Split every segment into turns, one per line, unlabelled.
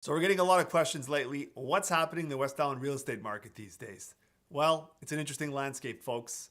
So we're getting a lot of questions lately. What's happening in the West Island real estate market these days? Well, it's an interesting landscape, folks.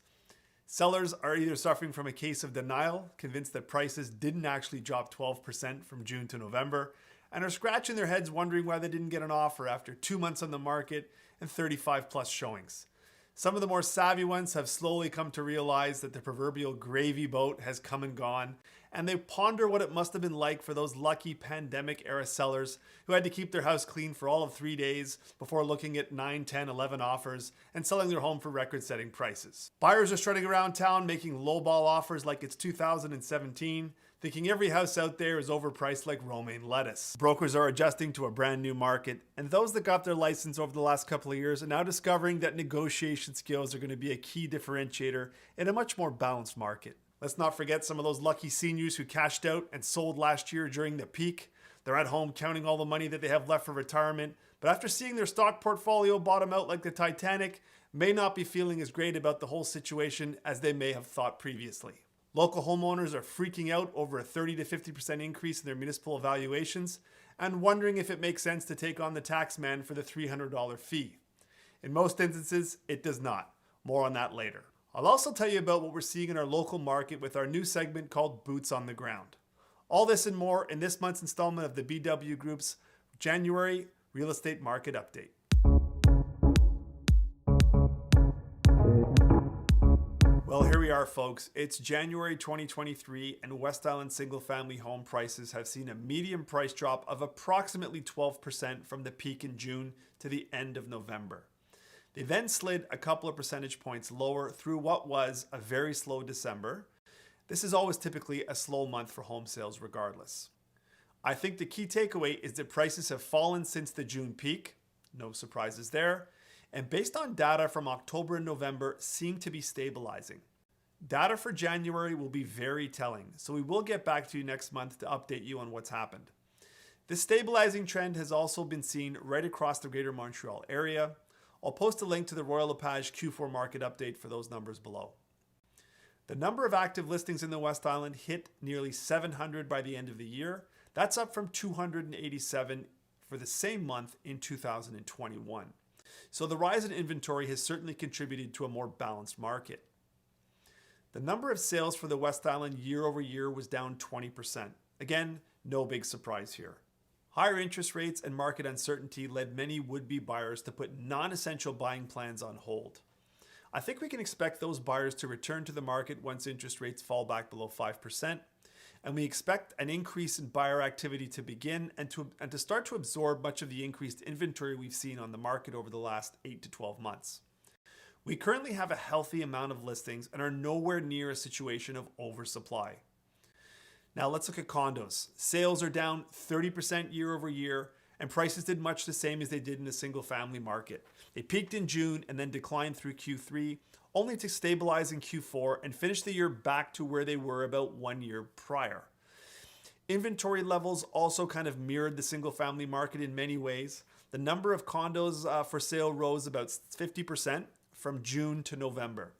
Sellers are either suffering from a case of denial, convinced that prices didn't actually drop 12% from June to November, and are scratching their heads wondering why they didn't get an offer after 2 months on the market and 35 plus showings. Some of the more savvy ones have slowly come to realize that the proverbial gravy boat has come and gone, and they ponder what it must have been like for those lucky pandemic-era sellers who had to keep their house clean for all of 3 days before looking at 9, 10, 11 offers and selling their home for record-setting prices. Buyers are strutting around town making lowball offers like it's 2017, thinking every house out there is overpriced like romaine lettuce. Brokers are adjusting to a brand new market, and those that got their license over the last couple of years are now discovering that negotiation skills are going to be a key differentiator in a much more balanced market. Let's not forget some of those lucky seniors who cashed out and sold last year during the peak. They're at home counting all the money that they have left for retirement, but after seeing their stock portfolio bottom out like the Titanic, may not be feeling as great about the whole situation as they may have thought previously. Local homeowners are freaking out over a 30 to 50% increase in their municipal valuations and wondering if it makes sense to take on the tax man for the $300 fee. In most instances, it does not. More on that later. I'll also tell you about what we're seeing in our local market with our new segment called Boots on the Ground. All this and more in this month's installment of the BW Group's January Real Estate Market Update. Well, here we are, folks. It's January 2023, and West Island single-family home prices have seen a median price drop of approximately 12% from the peak in June to the end of November. They then slid a couple of percentage points lower through what was a very slow December. This is always typically a slow month for home sales regardless. I think the key takeaway is that prices have fallen since the June peak. No surprises there. And based on data from October and November, seem to be stabilizing. Data for January will be very telling, so we will get back to you next month to update you on what's happened. This stabilizing trend has also been seen right across the greater Montreal area. I'll post a link to the Royal LePage Q4 market update for those numbers below. The number of active listings in the West Island hit nearly 700 by the end of the year. That's up from 287 for the same month in 2021. So the rise in inventory has certainly contributed to a more balanced market. The number of sales for the West Island year over year was down 20%. Again, no big surprise here. Higher interest rates and market uncertainty led many would-be buyers to put non-essential buying plans on hold. I think we can expect those buyers to return to the market once interest rates fall back below 5%, and we expect an increase in buyer activity to begin and to start to absorb much of the increased inventory we've seen on the market over the last 8 to 12 months. We currently have a healthy amount of listings and are nowhere near a situation of oversupply. Now let's look at condos. Sales are down 30% year over year, and prices did much the same as they did in the single family market. They peaked in June and then declined through Q3, only to stabilize in Q4 and finish the year back to where they were about 1 year prior. Inventory levels also kind of mirrored the single family market in many ways. The number of condos for sale rose about 50% from June to November.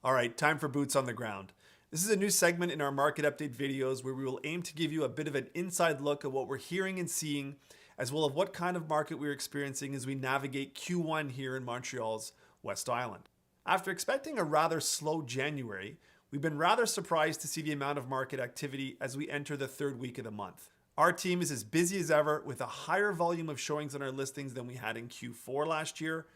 All right, time for Boots on the Ground. This is a new segment in our market update videos where we will aim to give you a bit of an inside look at what we're hearing and seeing, as well as what kind of market we're experiencing as we navigate Q1 here in Montreal's West Island. After expecting a rather slow January, we've been rather surprised to see the amount of market activity as we enter the third week of the month. Our team is as busy as ever with a higher volume of showings on our listings than we had in Q4 last year.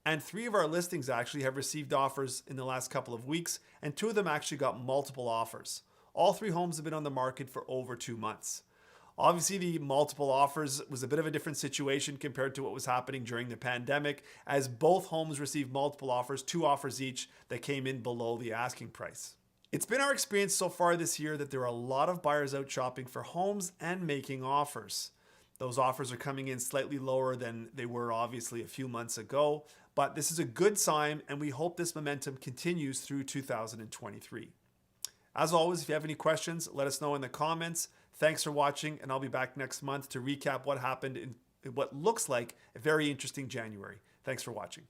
And 3 of our listings actually have received offers in the last couple of weeks, and 2 of them actually got multiple offers. All 3 homes have been on the market for over 2 months. Obviously, the multiple offers was a bit of a different situation compared to what was happening during the pandemic, as both homes received multiple offers, 2 offers each, that came in below the asking price. It's been our experience so far this year that there are a lot of buyers out shopping for homes and making offers. Those offers are coming in slightly lower than they were obviously a few months ago, but this is a good sign and we hope this momentum continues through 2023. As always, if you have any questions, let us know in the comments. Thanks for watching, and I'll be back next month to recap what happened in what looks like a very interesting January. Thanks for watching.